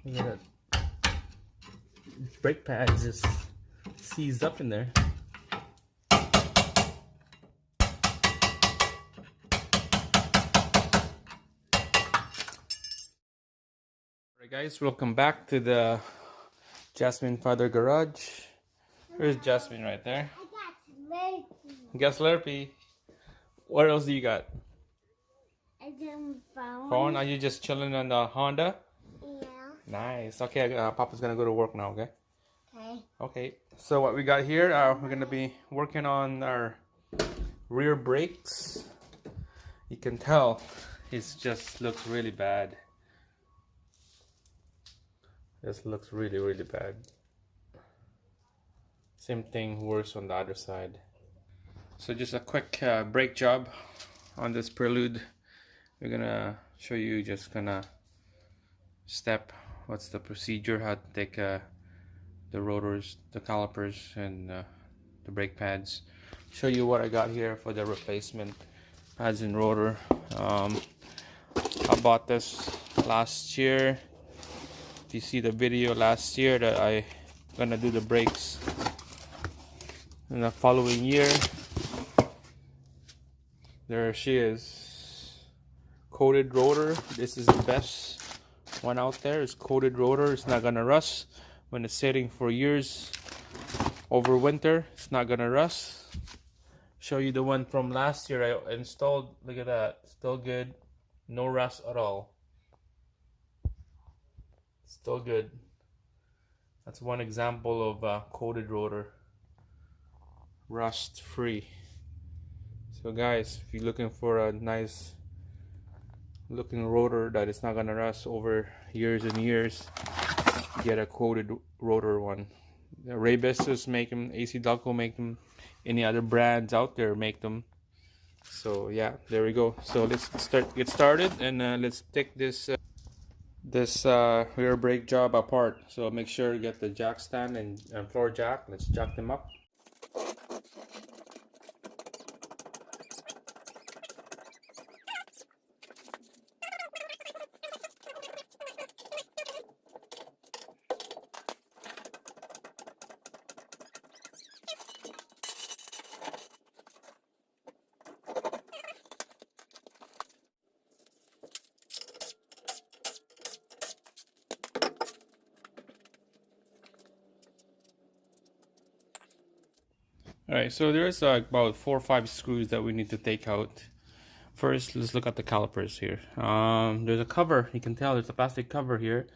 Look at that. Brake pad is just seized up in there. Alright guys, welcome back to the Jasmine Father Garage. Here's Jasmine right there. I got Slurpee. You got Slurpee. What else do you got? I got Phone? Are you just chilling on the Honda? Yeah. Nice. Okay, Papa's gonna go to work now, okay? Okay. Okay, so what we got here, we're gonna be working on our rear brakes. You can tell it just looks really bad. This looks really, really bad. Same thing, worse on the other side. So just a quick brake job on this Prelude. We're gonna show you just gonna step what's the procedure, how to take the rotors, the calipers, and the brake pads. Show you what I got here for the replacement pads and rotor. I bought this last year. If you see the video last year that I gonna do the brakes in the following year, there she is, coated rotor. This is the best one out there. It's coated rotor. It's not gonna rust when it's sitting for years over winter. It's not gonna rust. Show you the one from last year I installed. Look at that, still good, no rust at all. Still good. That's one example of coated rotor, rust free. So guys, if you're looking for a nice looking rotor that is not gonna rust over years and years, get a coated rotor one. Ray-Bissus make them, AC Delco make them, any other brands out there make them. So yeah, there we go. So let's get started, and let's take this rear brake job apart. So make sure you get the jack stand and floor jack. Let's jack them up. Alright, so there's about 4 or 5 screws that we need to take out. First, let's look at the calipers here. There's a cover. You can tell there's a plastic cover here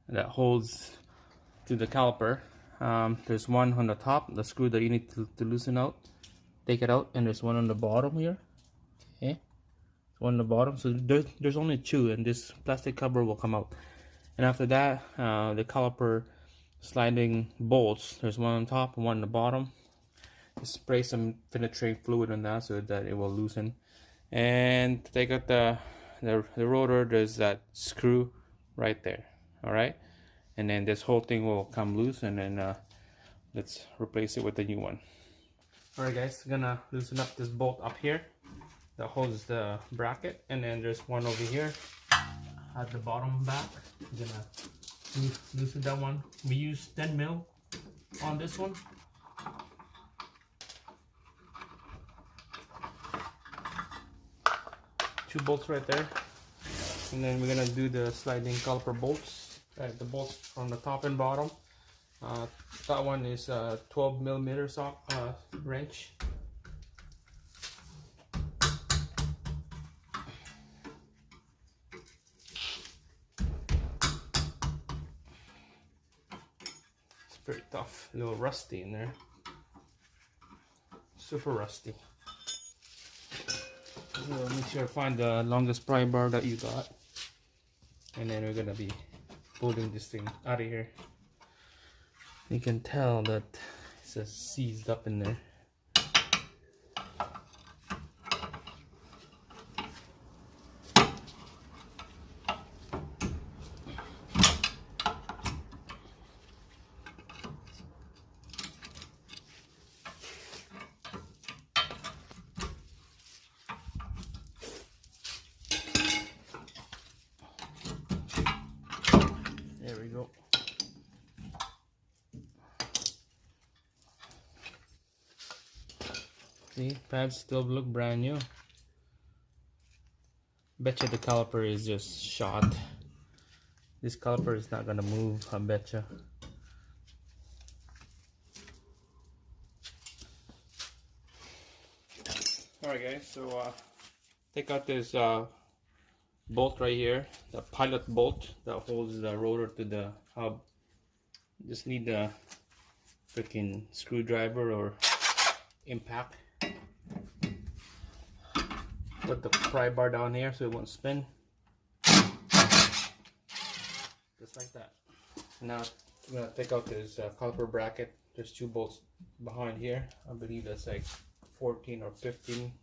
that holds to the caliper. There's one on the top, the screw that you need to loosen out. Take it out, and there's one on the bottom here. Okay, one on the bottom. So there's only 2, and this plastic cover will come out. And after that, the caliper sliding bolts. There's one on top and one on the bottom. Spray some penetrating fluid on that so that it will loosen. And to take out the rotor, there's that screw right there. Alright, and then this whole thing will come loose, and then let's replace it with a new one. Alright guys, gonna loosen up this bolt up here that holds the bracket, and then there's one over here at the bottom back. I'm gonna loosen that one. We use 10 mil on this one. Two bolts right there, and then we're gonna do the sliding caliper bolts. The bolts from the top and bottom. That one is a 12 millimeter wrench. It's pretty tough, a little rusty in there. Super rusty. So make sure to find the longest pry bar that you got, and then we're gonna be pulling this thing out of here. You can tell that it's just seized up in there. There we go. See, pads still look brand new. Betcha the caliper is just shot. This caliper is not gonna move, I betcha. Alright guys, so take out this bolt right here, the pilot bolt that holds the rotor to the hub. Just need the freaking screwdriver or impact. Put the pry bar down here so it won't spin. Just like that. Now I'm gonna take out this caliper bracket. There's 2 bolts behind here. I believe that's like 14 or 15.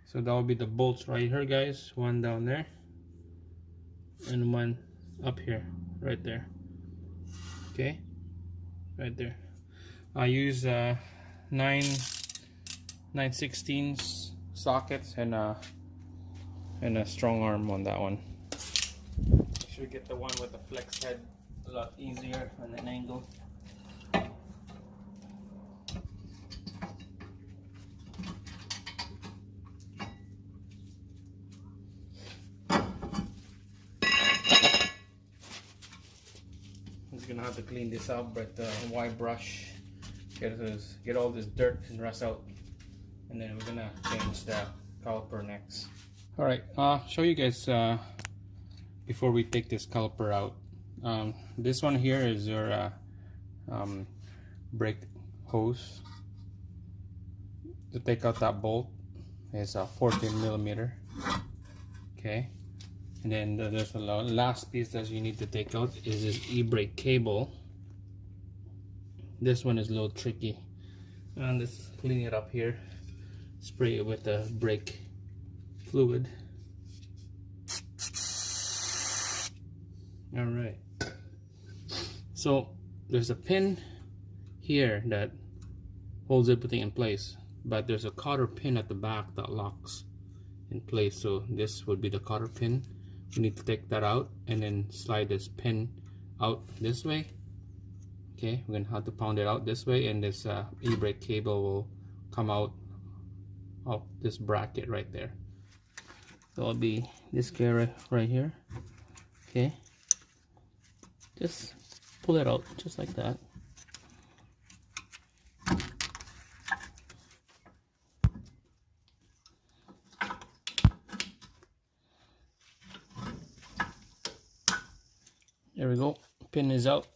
So that will be the bolts right here, guys. One down there and one up here, right there. Okay, right there. I use 9/16 sockets and a strong arm on that one. Should get the one with the flex head a lot easier on an angle. I'm just gonna have to clean this out with the Y brush. Get all this dirt and rust out, and then we're gonna change the caliper next. All right, show you guys before we take this caliper out. This one here is your brake hose. To take out that bolt is a 14mm. Okay, and then there's the last piece that you need to take out is this e-brake cable. This one is a little tricky. And let's clean it up here. Spray it with the brake fluid. Alright. So there's a pin here that holds everything in place, but there's a cotter pin at the back that locks in place. So this would be the cotter pin. You need to take that out and then slide this pin out this way. Okay, we're gonna have to pound it out this way, and this e-brake cable will come out of this bracket right there. So it'll be this guy right here. Okay, just pull it out just like that. There we go, pin is out.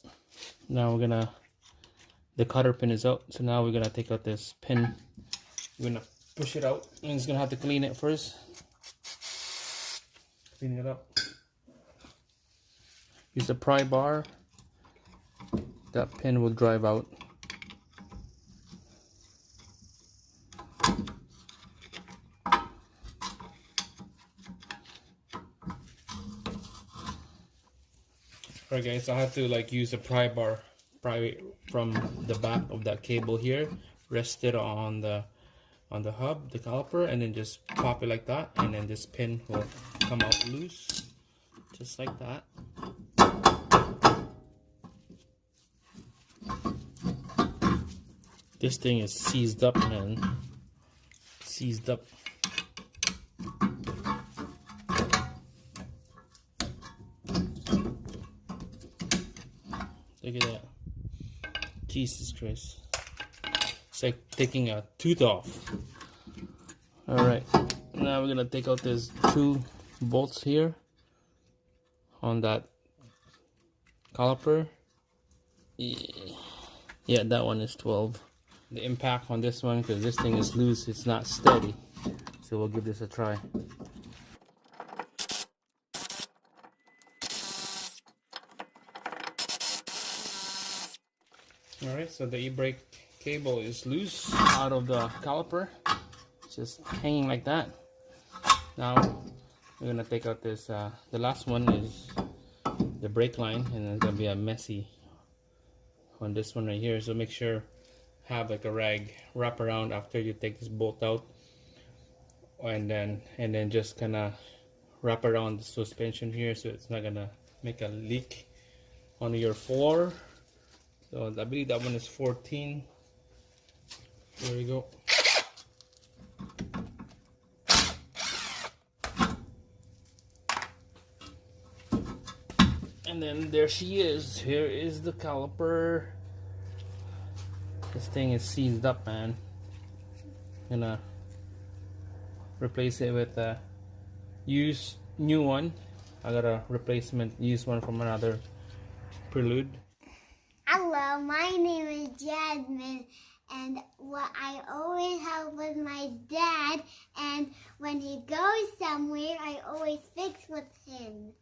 Now we're gonna, the cotter pin is out, so now we're gonna take out this pin. We're gonna push it out, and it's gonna have to clean it first. Clean it up. Use the pry bar. That pin will drive out. Alright guys, I have to like use a pry bar from the back of that cable here, rest it on the hub, the caliper, and then just pop it like that, and then this pin will come out loose, just like that. This thing is seized up, man. Seized up. Look at that. Jesus Christ. It's like taking a tooth off. Alright. Now we're going to take out these 2 bolts here on that caliper. Yeah, that one is 12. The impact on this one, because this thing is loose, it's not steady. So we'll give this a try. Alright, so the e-brake cable is loose out of the caliper. It's just hanging like that. Now we're gonna take out this, the last one is the brake line, and it's gonna be a messy on this one right here. So make sure have like a rag wrap around after you take this bolt out, and then just kinda wrap around the suspension here so it's not gonna make a leak on your floor. So I believe that one is 14. There we go. And then there she is. Here is the caliper. This thing is seized up, man. Gonna replace it with a used new one. I got a replacement used one from another Prelude. Hello, my name is Jasmine, and what I always help with my dad, and when he goes somewhere, I always fix with him.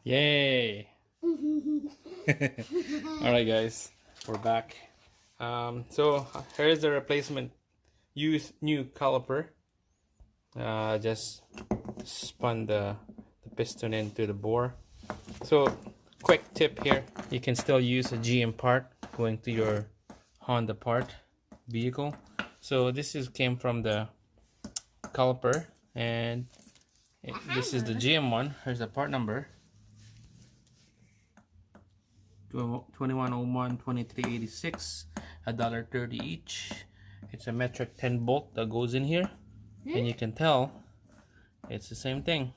Yay! Alright guys, we're back. So here's the replacement used new caliper. Just spun the piston into the bore. So quick tip here, you can still use a GM part going to your Honda part vehicle. So this came from the caliper, and this is the GM one. Here's the part number 2101 2386, $1.30 each. It's a metric 10 bolt that goes in here, and you can tell it's the same thing.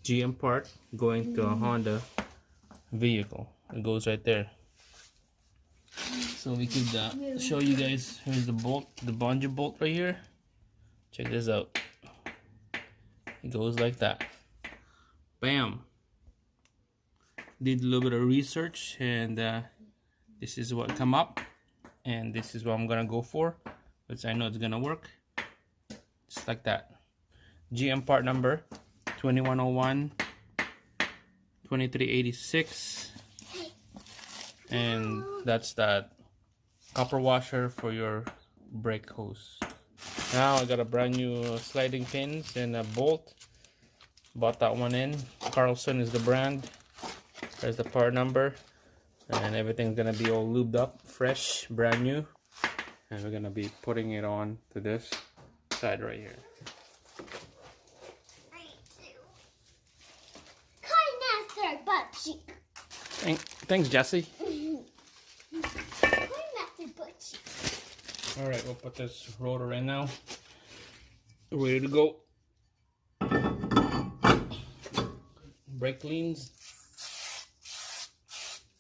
GM part going to a Honda vehicle. It goes right there. So we could show you guys. Here's the bolt, the bungee bolt right here. Check this out. It goes like that. Bam. Did a little bit of research, and this is what come up, and this is what I'm gonna go for, because I know it's gonna work. Just like that. GM part number 2101 2386, and that's that copper washer for your brake hose. Now I got a brand new sliding pins and a bolt. Bought that one in. Carlson is the brand. There's the part number, and everything's gonna be all lubed up, fresh, brand new, and we're gonna be putting it on to this side right here. Thanks, Jesse. All right, we'll put this rotor in now. Ready to go. Brake leans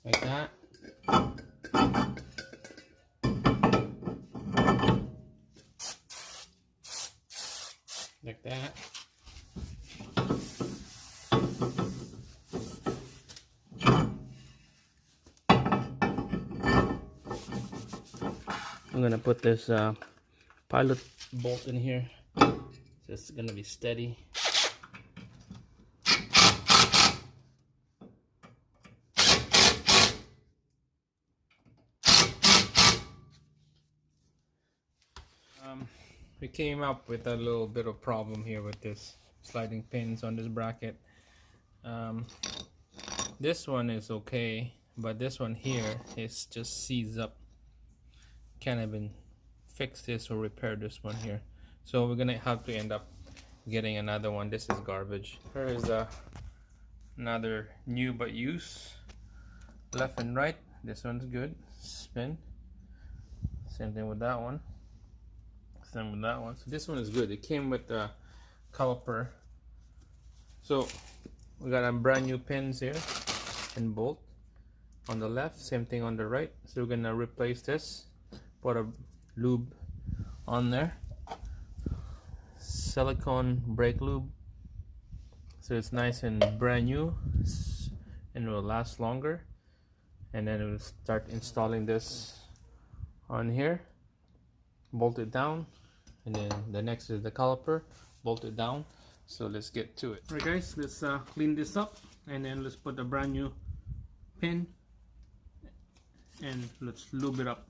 like that. Like that. I'm gonna put this pilot bolt in here, so it's gonna be steady. We came up with a little bit of problem here with this sliding pins on this bracket. This one is okay, but this one here is just seized up. Can't even fix this or repair this one here, so we're gonna have to end up getting another one. This is garbage. Here is another new but used, left and right. This one's good. Spin. Same thing with that one. Same with that one. So this one is good. It came with the caliper. So we got a brand new pins here and bolt on the left. Same thing on the right. So we're gonna replace this. Put a lube on there, silicone brake lube, so it's nice and brand new, and it will last longer. And then we'll start installing this on here, bolt it down, and then the next is the caliper, bolt it down. So let's get to it. Alright guys, let's clean this up, and then let's put a brand new pin, and let's lube it up.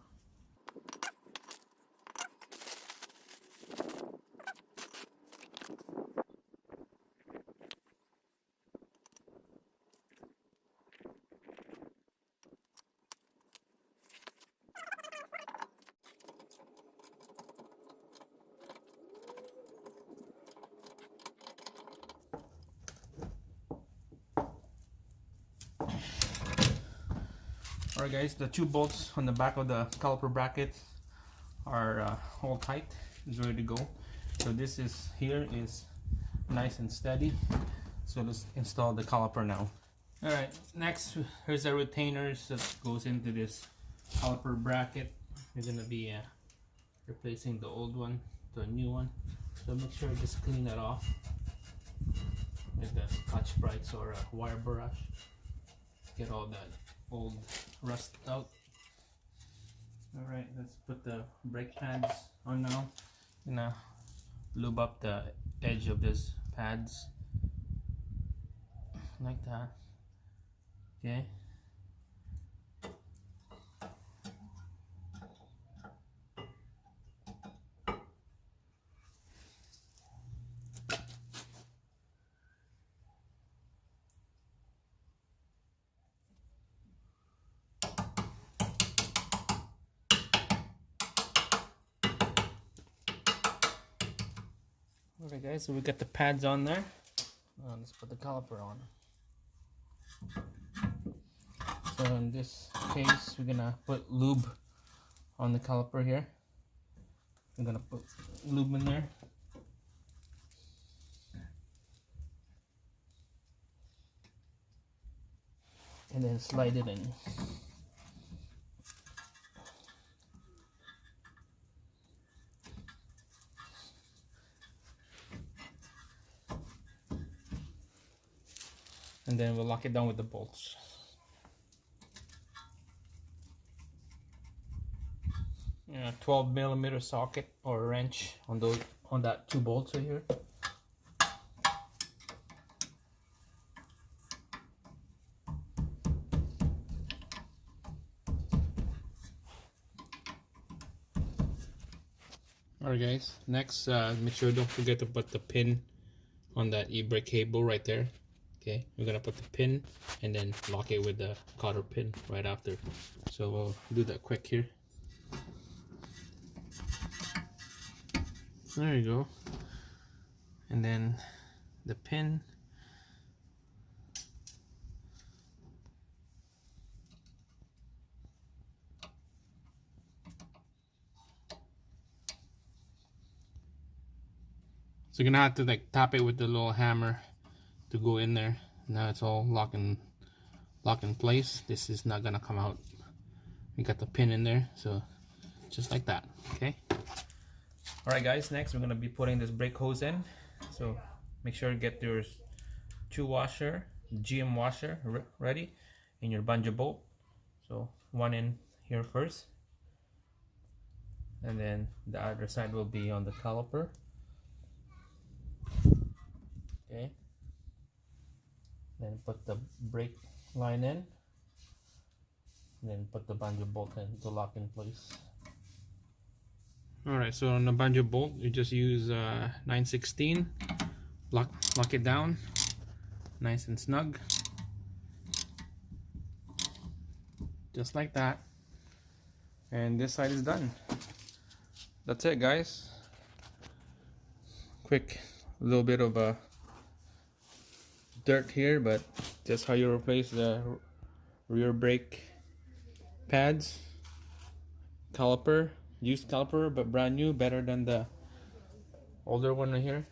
Alright guys, the 2 bolts on the back of the caliper bracket are all tight. It's ready to go. So this is here is nice and steady. So let's install the caliper now. Alright, next here's the retainers that goes into this caliper bracket. We're gonna be replacing the old one to a new one. So make sure just clean that off with the Scotch-Brites or a wire brush. Get all that old rust out. Alright, let's put the brake pads on now. Gonna lube up the edge of these pads like that. Okay. Okay guys, so we got the pads on there. Let's put the caliper on. So in this case, we're gonna put lube on the caliper here. We're gonna put lube in there. And then slide it in. And then we'll lock it down with the bolts. Yeah, 12mm socket or wrench on that 2 bolts right here. Alright guys, next make sure don't forget to put the pin on that e-brake cable right there. Okay, we're gonna put the pin and then lock it with the cotter pin right after. So we'll do that quick here. There you go. And then the pin. So you're gonna have to like tap it with the little hammer to go in there. Now it's all locked in place. This is not gonna come out. We got the pin in there, so just like that. Okay. Alright guys, next we're gonna be putting this brake hose in. So make sure to get your 2 washer, GM washer ready, and your banjo bolt. So one in here first, and then the other side will be on the caliper. Okay. Then put the brake line in, and then put the banjo bolt in to lock in place. Alright, so on the banjo bolt you just use 9/16, lock it down nice and snug, just like that, and this side is done. That's it guys. Quick little bit of a dirt here, but just how you replace the rear brake pads. Caliper, used caliper, but brand new, better than the older one right here.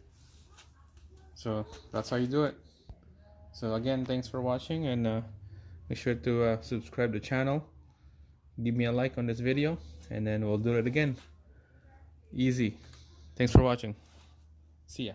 So that's how you do it. So again, thanks for watching, and make sure to subscribe to the channel, give me a like on this video, and then we'll do it again. Easy. Thanks for watching. See ya.